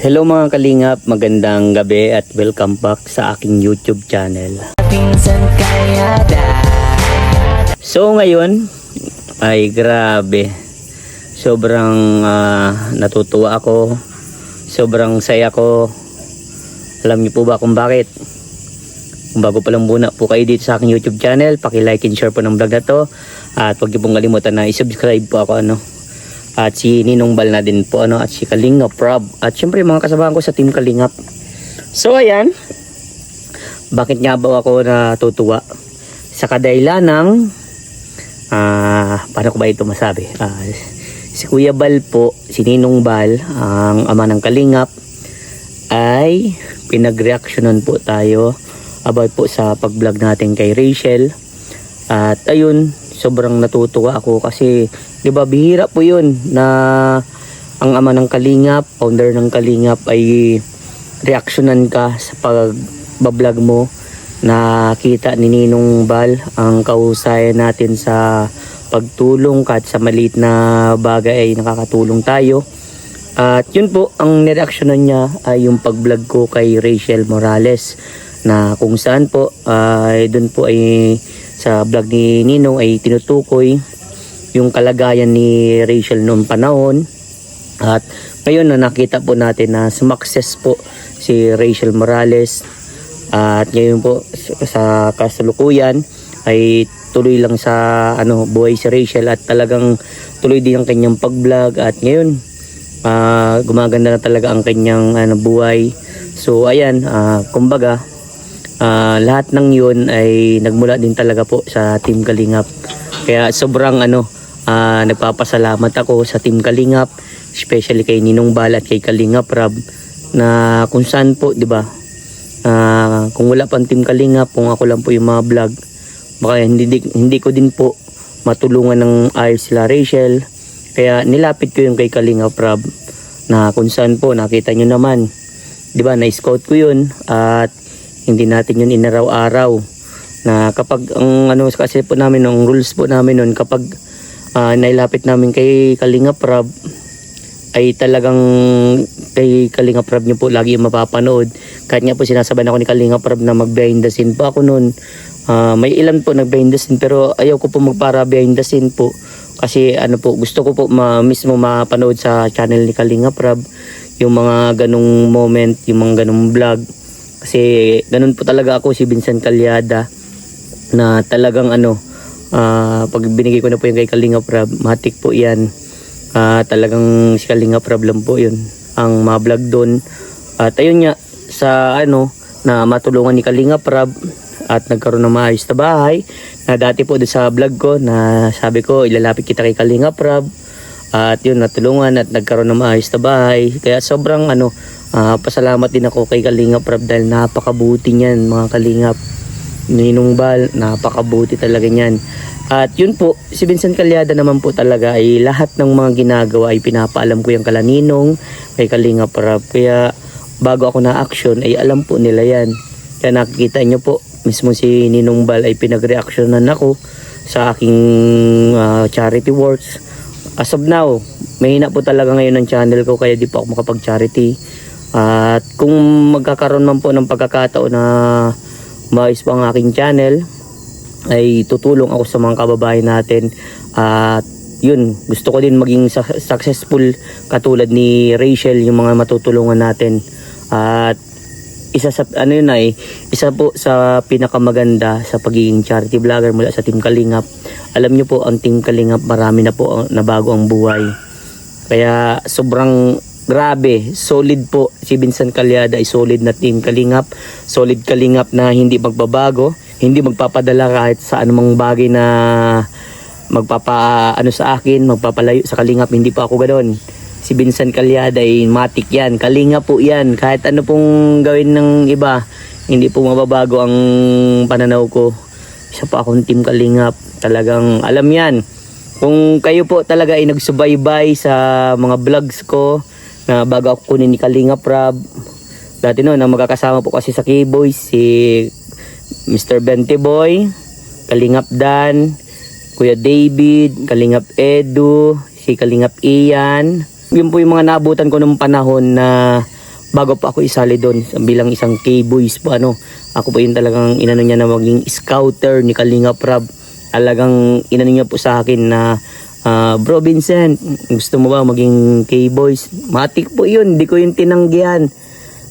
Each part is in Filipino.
Hello mga kalingap, magandang gabi at welcome back sa aking YouTube channel. So ngayon ay grabe, sobrang natutuwa ako, sobrang saya ko. Alam niyo po ba kung bakit? Kung bago pa lang muna po kayo dito sa aking YouTube channel, paki-like and share po ng vlog na to. At huwag niyo pong kalimutan na i-subscribe po ako at si Ninong Bal na din po at si Kalingap Rob at syempre mga kasamahan ko sa Team Kalingap. So ayan, bakit nga ba ako natutuwa? Sa kadahilan ng paano ko ba ito masabi? Si Kuya Bal po, si Ninong Bal, ang ama ng Kalingap, ay pinag-reactionan po tayo about po sa pag-vlog natin kay Rachel. At ayun, sobrang natutuwa ako kasi 'di ba bihira po 'yun na ang ama ng Kalingap, founder ng Kalingap ay reaksyonan ka sa pag-vlog mo. Nakita ni Ninong Bal ang kahusayan natin sa pagtulong kahit sa maliit na bagay ay nakakatulong tayo. At yun po ang nireaksyonan niya ay yung pag-vlog ko kay Rachel Morales na kung saan po ay doon po ay sa vlog ni Ninong ay tinutukoy yung kalagayan ni Rachel noong panahon. At ngayon na nakita po natin na sumakses po si Rachel Morales. At ngayon po sa kasalukuyan ay tuloy lang sa buhay si Rachel at talagang tuloy din ang kanyang pag-vlog. At ngayon gumaganda na talaga ang kanyang buhay. So ayan, kumbaga lahat ng yun ay nagmula din talaga po sa Team Kalingap. Kaya sobrang nagpapasalamat ako sa Team Kalingap, especially kay Ninong Bal at kay Kalingap Rob, na kung saan po, 'di ba? Kung wala pang Team Kalingap, kung ako lang po yung mga vlog, baka hindi ko din po matulungan ng ayos sila Rachel. Kaya nilapit ko yung kay Kalingap Rob na kung saan po nakita nyo naman, 'di ba? Na-scout ko yun at hindi natin yun inaraw-araw na kapag ang kasi po namin ang rules po namin noon, kapag nailapit namin kay Kalingap Rob ay talagang kay Kalingap Rob nyo po lagi yung mapapanood. Kahit nga po sinasabayan ako ni Kalingap Rob na mag behind the scene po ako noon. May ilan po nag behind the scene pero ayaw ko po magpara behind the scene po kasi po gusto ko po mismo mapanood sa channel ni Kalingap Rob yung mga ganong moment, yung mga ganong vlog. Kasi ganun po talaga ako, si Vincent Calyada, na talagang pag binigay ko na po yung kay Kalingap Rob, matik po yan. Talagang si Kalingap Rob lang po yun ang ma-vlog doon. At ayun nga, sa na matulungan ni Kalingap Rob at nagkaroon ng maayos na bahay, na dati po doon sa vlog ko na sabi ko ilalapit kita kay Kalingap Rob, at yun natulungan at nagkaroon ng maayos na bahay. Kaya sobrang pasalamat din ako kay Kalingap Rob dahil napakabuti niyan mga Kalingap. Ninong Bal, napakabuti talaga niyan. At yun po, si Vincent Calyada naman po talaga ay lahat ng mga ginagawa ay pinapaalam ko yung kala Ninong kay Kalingap Rob. Kaya bago ako na action ay alam po nila yan. Kaya nakikita nyo po, mismo si Ninong Bal ay pinag-reactionan ako sa aking charity works. As of now, mahina po talaga ngayon ang channel ko kaya di po ako makapag-charity. At kung magkakaroon man po ng pagkakataon na maayos po ang aking channel, ay tutulong ako sa mga kababayan natin. At yun, gusto ko din maging successful katulad ni Rachel, yung mga matutulungan natin. At isa po sa pinakamaganda sa pagiging charity vlogger mula sa Team Kalingap. Alam nyo po, ang Team Kalingap marami na po nabago ang buhay. Kaya sobrang grabe, solid po si Vincent Calyada, ay solid na Team Kalingap, solid Kalingap na hindi magbabago, hindi magpapadala kahit sa anumang bagay na sa akin, magpapalayo sa Kalingap. Hindi pa ako ganoon. Si Vincent Calyada ay matik yan, Kalingap po yan. Kahit ano pong gawin ng iba, hindi po mababago ang pananaw ko. Isa pa akong Team Kalingap, talagang alam yan. Kung kayo po talaga ay nagsubaybay sa mga vlogs ko na bago ako kunin ni Kalingap Rob, dati na magkakasama po kasi sa K-Boys si Mr. Bente Boy, Kalingap Dan, Kuya David, Kalingap Edu, si Kalingap Ian. Yun po yung mga naabutan ko nung panahon na bago pa ako isali doon bilang isang K-boys po ako po yung talagang inano niya na maging scouter ni Kalingap Rab. Talagang inano niya po sa akin na bro Vincent, gusto mo ba maging K-boys? Matik po yun, di ko yung tinanggihan.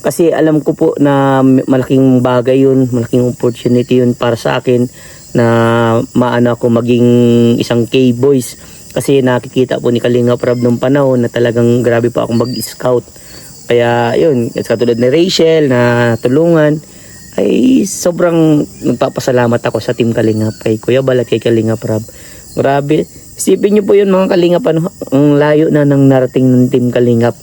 Kasi alam ko po na malaking bagay yun, malaking opportunity yun para sa akin na maano ako maging isang K-boys. Kasi nakikita po ni Kalingap Rab nung panahon na talagang grabe pa akong mag-scout. Kaya yun, katulad ni Rachel na tulungan, ay sobrang nagpapasalamat ako sa Team Kalingap, kay Kuya Bal at kay Kalingap Rab. Grabe, isipin niyo po yun mga Kalingap, ang layo na ng narating ng Team Kalingap.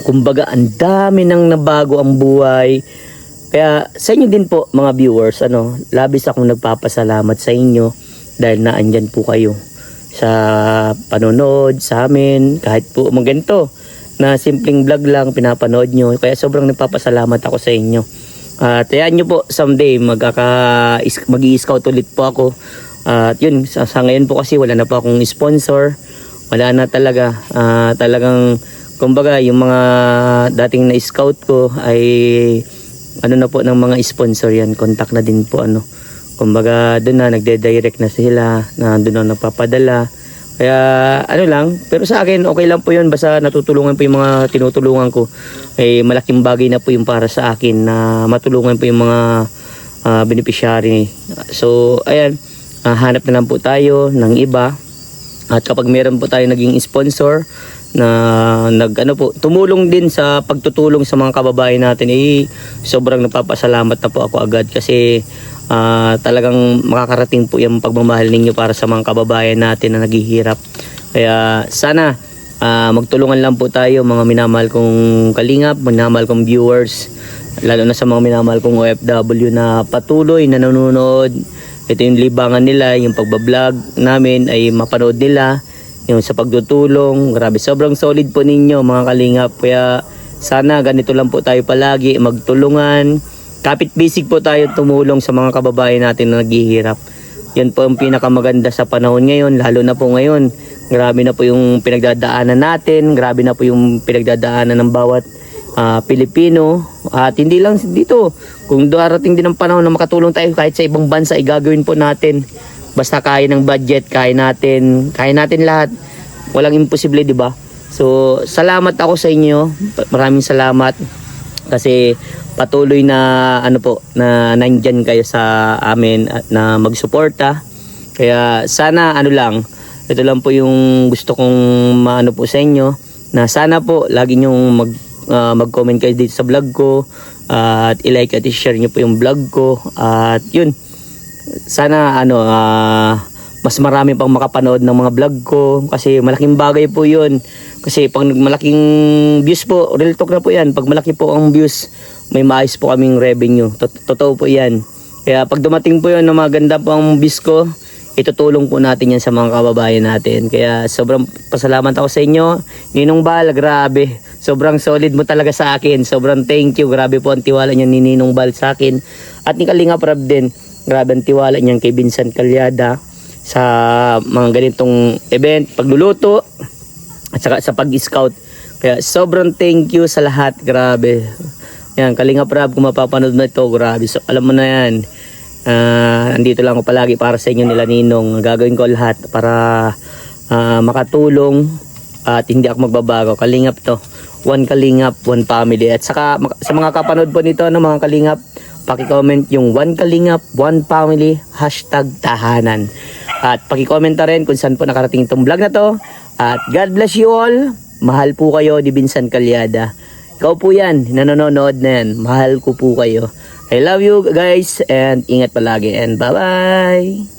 Kumbaga, ang dami nang nabago ang buhay. Kaya sa inyo din po mga viewers, labis akong nagpapasalamat sa inyo dahil naandyan po kayo sa panonood sa amin, kahit po ganito na simpleng vlog lang pinapanood nyo. Kaya sobrang nagpapasalamat ako sa inyo. Tayaan nyo po someday mag-i-scout ulit po ako. At yun, sa ngayon po kasi wala na po akong sponsor. Wala na talaga. Talagang kumbaga yung mga dating na scout ko ay na po ng mga sponsor yan. Contact na din po kumbaga doon na nagde-direct na sila, na doon na nagpapadala. Kaya lang, pero sa akin okay lang po yun, basta natutulungan po yung mga tinutulungan ko. Malaking bagay na po yung para sa akin na matulungan po yung mga beneficiary. So ayan, hanap na lang po tayo ng iba. At kapag meron po tayo naging sponsor na tumulong din sa pagtutulong sa mga kababayan natin, sobrang napapasalamat na po ako agad kasi talagang makakarating po yung pagmamahal ninyo para sa mga kababayan natin na naghihirap. Kaya sana magtulungan lang po tayo mga minamahal kong Kalingap, minamahal kong viewers, lalo na sa mga minamahal kong OFW na patuloy na nanonood. Ito yung libangan nila, yung pagbablog namin ay mapanood nila, yung sa pagtutulong. Grabe, sobrang solid po ninyo mga Kalingap. Kaya sana ganito lang po tayo palagi, magtulungan. Kapit basic po tayo tumulong sa mga kababayan natin na naghihirap. Yan po ang pinakamaganda sa panahon ngayon, lalo na po ngayon. Grabe na po yung pinagdadaanan natin, grabe na po yung pinagdadaanan ng bawat Pilipino. At hindi lang dito, kung darating din ang panahon na makatulong tayo kahit sa ibang bansa, gagawin po natin. Basta kaya ng budget, kaya natin lahat. Walang imposible, di ba? So, salamat ako sa inyo. Maraming salamat kasi patuloy na na nandyan kayo sa amin at na magsuporta. Kaya sana ito lang po yung gusto kong maano po sa inyo, na sana po lagi nyong mag-comment kayo dito sa vlog ko, at i-like at i-share nyo po yung vlog ko. At yun, sana mas marami pang makapanood ng mga vlog ko kasi malaking bagay po yun. Kasi pag malaking views po, real talk na po yan, pag malaki po ang views, may maayos po kaming revenue. Totoo po yan. Kaya pag dumating po yun na maganda po ang views ko, itutulong po natin yan sa mga kababayan natin. Kaya sobrang pasalamat ako sa inyo. Ninong Bal, grabe. Sobrang solid mo talaga sa akin. Sobrang thank you. Grabe po ang tiwala niya ni Ninong Bal sa akin. At ni Kalingap Rab din. Grabe ang tiwala niyan kay Vincent Calyada sa mga ganitong event, pagluluto, at saka sa pag-scout. Kaya sobrang thank you sa lahat. Grabe. Yan, Kalingap Rab, kung mapapanood na ito, grabe. So, alam mo na yan. Andito lang ako palagi para sa inyo nila Ninong. Gagawin ko lahat para makatulong at hindi ako magbabago. Kalingap to. One Kalingap, one family. At saka sa mga kapanood po nito, mga Kalingap, paki-comment yung one Kalingap, one family, #tahanan. At paki-comment na rin kung saan po nakarating itong vlog na to. At God bless you all. Mahal po kayo ni Vincent Calyada. Ikaw po yan, nanonood na yan. Mahal ko po kayo. I love you guys and ingat palagi and bye-bye!